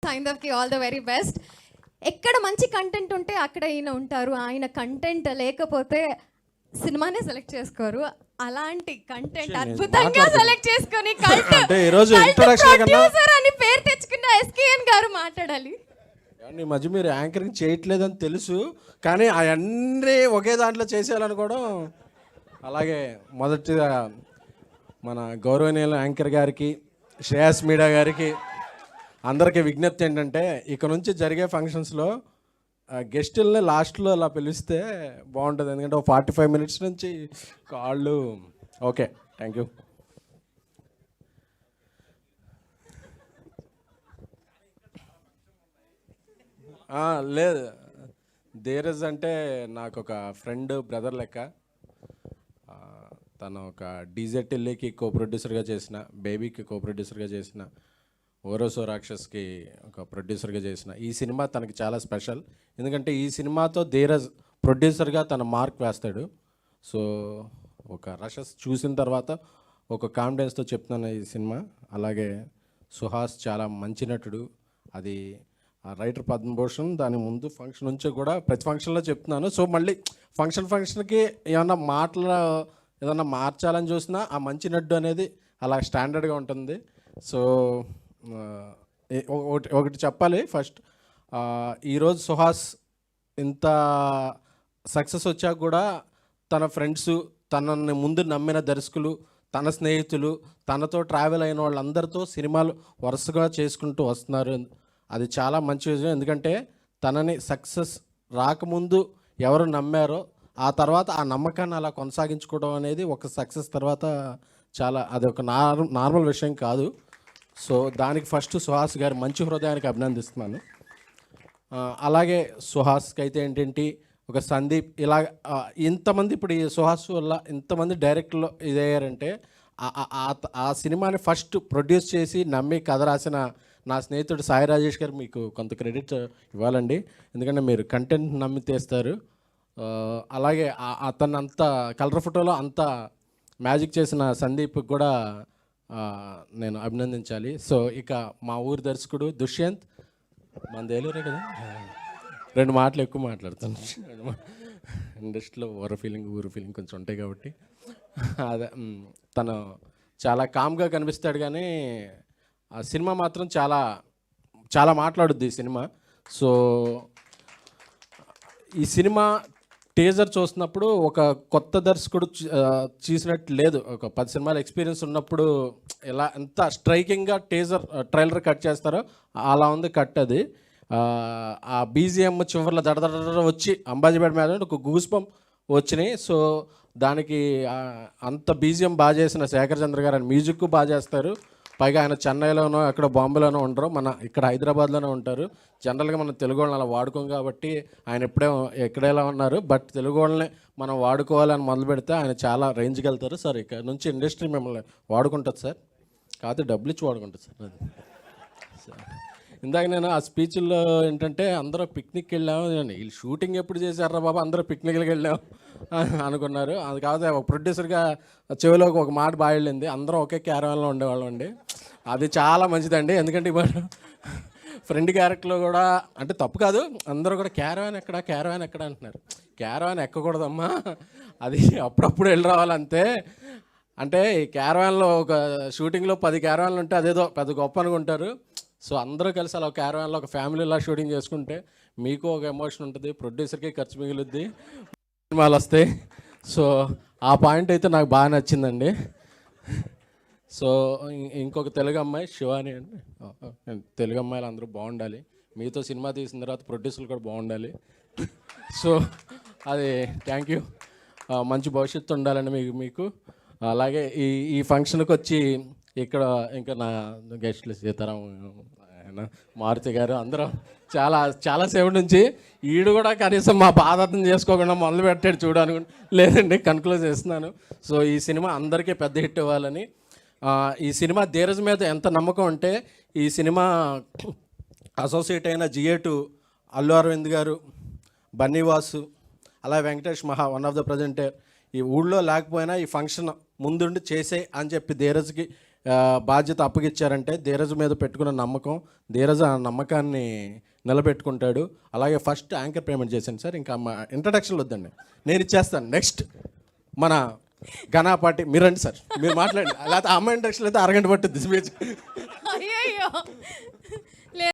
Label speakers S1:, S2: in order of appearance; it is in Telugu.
S1: సైందవ్కి ఆల్ ద వెరీ బెస్ట్. ఎక్కడ మంచి కంటెంట్ ఉంటే అక్కడ ఈయన ఉంటారు. ఆయన కంటెంట్ లేకపోతే సినిమానే సెలెక్ట్ చేసుకోరు. అలాంటి కంటెంట్ అద్భుతంగా సెలెక్ట్ చేసుకొని
S2: అంటే ఈ రోజు ఇంట్రడక్షన్
S1: ప్రొడ్యూసర్ అని పేరు తెచ్చుకున్న ఎస్కేఎన్ గారు మాట్లాడాలి.
S2: ఈ మధ్య మీరు యాంకరింగ్ చేయట్లేదని తెలుసు, కానీ అవన్నీ ఒకే దాంట్లో చేసేయాలనుకోవడం. అలాగే మొదటిగా మన గౌరవనీయుల యాంకర్ గారికి, శ్రేయస్ మీడియా గారికి అందరికీ విజ్ఞప్తి ఏంటంటే, ఇక నుంచి జరిగే ఫంక్షన్స్లో గెస్టుల్ని లాస్ట్లో అలా పిలిస్తే బాగుంటుంది. ఎందుకంటే 45 minutes నుంచి కాళ్ళు. Okay, thank you. లేదు, ధీరజ్ అంటే నాకు ఒక ఫ్రెండ్, బ్రదర్ లెక్క. తను ఒక డీజే టిల్లీకి కో ప్రొడ్యూసర్గా చేసిన, బేబీకి కో ప్రొడ్యూసర్గా చేసిన, ఓరోసో రాక్షస్కి ఒక ప్రొడ్యూసర్గా చేసిన ఈ సినిమా తనకి చాలా స్పెషల్. ఎందుకంటే ఈ సినిమాతో ధీరజ్ ప్రొడ్యూసర్గా తన మార్క్ వేస్తాడు. సో ఒక రషస్ చూసిన తర్వాత ఒక కాన్ఫిడెన్స్తో చెప్తున్నాను ఈ సినిమా. అలాగే సుహాస్ చాలా మంచి నటుడు. అది రైటర్ పద్మభూషణ్. దాని ముందు ఫంక్షన్ నుంచి కూడా ప్రతి ఫంక్షన్లో చెప్తున్నాను. సో మళ్ళీ ఫంక్షన్కి ఏమన్నా మార్చాలని చూసినా ఆ మంచి నడ్డు అనేది అలా స్టాండర్డ్గా ఉంటుంది. సో ఒకటి చెప్పాలి ఫస్ట్, ఈరోజు సుహాస్ ఇంత సక్సెస్ వచ్చాక కూడా తన ఫ్రెండ్స్, తనని ముందు నమ్మిన దర్శకులు, తన స్నేహితులు, తనతో ట్రావెల్ అయిన వాళ్ళందరితో సినిమాలు వరుసగా చేసుకుంటూ వస్తున్నారు. అది చాలా మంచి విషయం. ఎందుకంటే తనని సక్సెస్ రాకముందు ఎవరు నమ్మారో ఆ తర్వాత ఆ నమ్మకాన్ని అలా కొనసాగించుకోవడం అనేది ఒక సక్సెస్ తర్వాత చాలా అది ఒక నార్మల్ విషయం కాదు. సో దానికి ఫస్ట్ సుహాస్ గారి మంచి హృదయానికి అభినందిస్తున్నాను. అలాగే సుహాస్కి అయితే ఏంటంటే ఒక సందీప్ ఇలా ఇంతమంది ఇప్పుడు ఈ సుహాస్ వల్ల ఇంతమంది డైరెక్టర్లు ఇదయ్యారంటే ఆ సినిమాని ఫస్ట్ ప్రొడ్యూస్ చేసి నమ్మి కథ రాసిన నా స్నేహితుడు సాయి రాజేష్ గారు మీకు కొంత క్రెడిట్ ఇవ్వాలండి. ఎందుకంటే మీరు కంటెంట్ నమ్మి తీస్తారు. అలాగే అతను అంత కలర్ ఫోటోలో అంత మ్యాజిక్ చేసిన సందీప్కి కూడా నేను అభినందించాలి. సో ఇక మా ఊరి దర్శకుడు దుష్యంత్, మన ఏలూరే కదా, 2 మాటలు ఎక్కువ మాట్లాడతాను. ఇండస్ట్రీలో ఊరు ఫీలింగ్ కొంచెం ఉంటాయి కాబట్టి అదే. తను చాలా కామ్గా కనిపిస్తాడు, కానీ ఆ సినిమా మాత్రం చాలా చాలా మాట్లాడుద్ది ఈ సినిమా. సో ఈ సినిమా టీజర్ చూస్తున్నప్పుడు ఒక కొత్త దర్శకుడు చూసినట్టు లేదు. ఒక 10 సినిమాల ఎక్స్పీరియన్స్ ఉన్నప్పుడు ఎలా ఎంత స్ట్రైకింగ్గా ట్రైలర్ కట్ చేస్తారో అలా ఉంది కట్. అది ఆ బీజిఎం చివరిలో దడదడ వచ్చి అంబాజీపేట మీద ఒక గూస్పం వచ్చినాయి. సో దానికి అంత బీజిఎం బాగా చేసిన శేఖర్ చంద్ర గారు, మ్యూజిక్ బాగా చేస్తారు. పైగా ఆయన చెన్నైలోనో ఎక్కడ బాంబేలోనో ఉండరు, మన ఇక్కడ హైదరాబాద్లోనే ఉంటారు. జనరల్గా మనం తెలుగు వాళ్ళని అలా వాడుకోం కాబట్టి ఆయన ఎక్కడేలా ఉన్నారు. బట్ తెలుగు వాళ్ళని మనం వాడుకోవాలని మొదలు పెడితే ఆయన చాలా రేంజ్కి వెళ్తారు. సార్ ఇక్కడ నుంచి ఇండస్ట్రీ మిమ్మల్ని వాడుకుంటుంది సార్, కాకపోతే డబ్బులు ఇచ్చి వాడుకుంటుంది సార్. అది ఇందాక నేను ఆ స్పీచ్ల్లో ఏంటంటే అందరూ పిక్నిక్కి వెళ్ళాము, వీళ్ళు షూటింగ్ ఎప్పుడు చేశారా బాబా, అందరూ పిక్నిక్కి వెళ్ళాము అనుకున్నారు. అది కాకపోతే ఒక ప్రొడ్యూసర్గా చెవిలోకి ఒక మాట బాగా వెళ్ళింది. అందరూ ఒకే క్యారవాన్లో ఉండేవాళ్ళం అండి. అది చాలా మంచిదండి. ఎందుకంటే ఇప్పుడు ఫ్రెండ్ క్యారెక్టర్లో కూడా అంటే తప్పు కాదు, అందరూ కూడా క్యారవాన్ ఎక్కడ అంటున్నారు. క్యారవాన్ ఎక్కకూడదమ్మా, అది అప్పుడప్పుడు వెళ్ళి రావాలంతే. అంటే ఈ క్యారవాన్లో ఒక షూటింగ్లో 10 క్యారవాన్లు ఉంటే అదేదో పెద్ద గొప్ప అనుకుంటారు. సో అందరూ కలిసి అలా ఒక క్యారవాన్లో ఒక ఫ్యామిలీలా షూటింగ్ చేసుకుంటే మీకు ఒక ఎమోషన్ ఉంటుంది, ప్రొడ్యూసర్కి ఖర్చు మిగులుద్ది, సినిమాలు వస్తాయి. సో ఆ పాయింట్ అయితే నాకు బాగా నచ్చిందండి. సో ఇంకొక తెలుగు అమ్మాయి శివాని అండి. తెలుగు అమ్మాయిలు అందరూ బాగుండాలి, మీతో సినిమా తీసిన తర్వాత ప్రొడ్యూసర్లు కూడా బాగుండాలి. సో అది థ్యాంక్ యూ, మంచి భవిష్యత్తు ఉండాలండి మీకు. అలాగే ఈ ఫంక్షన్కి వచ్చి ఇక్కడ ఇంకా నా గెస్ట్లు సీతారాం, ఆయన మారుతి గారు అందరూ చాలా సేపు నుంచి ఈడు కూడా కనీసం మా బాధ అర్థం చేసుకోకుండా మొదలు పెట్టాడు చూడను. లేదండి, కన్క్లూజ్ చేస్తున్నాను. సో ఈ సినిమా అందరికీ పెద్ద హిట్ ఇవ్వాలని. ఈ సినిమా ధీరజ్ మీద ఎంత నమ్మకం అంటే, ఈ సినిమా అసోసియేట్ అయిన GA2 అల్లు అరవింద్ గారు, బన్నీవాసు, అలా వెంకటేష్ మహా వన్ ఆఫ్ ద ప్రజెంటర్ ఈ ఊళ్ళో లేకపోయినా ఈ ఫంక్షన్ ముందుండి చేసే అని చెప్పి ధీరజ్కి బాధ్యత అప్పగిచ్చారంటే ధీరజ్ మీద పెట్టుకున్న నమ్మకం, ధీరజ్ ఆ నమ్మకాన్ని నిలబెట్టుకుంటాడు. అలాగే ఫస్ట్ యాంకర్ పేమెంట్ చేశాను సార్, ఇంకా మా ఇంట్రడక్షన్లు వద్దండి, నేను ఇచ్చేస్తాను. నెక్స్ట్ మన ఘనాపాటి మీరు రండి సార్, మీరు మాట్లాడండి. లేకపోతే అమ్మాయి ఇంట్రడక్షన్ అయితే అరగంట పట్టుద్ది స్పీచ్.
S1: అయ్యయ్యో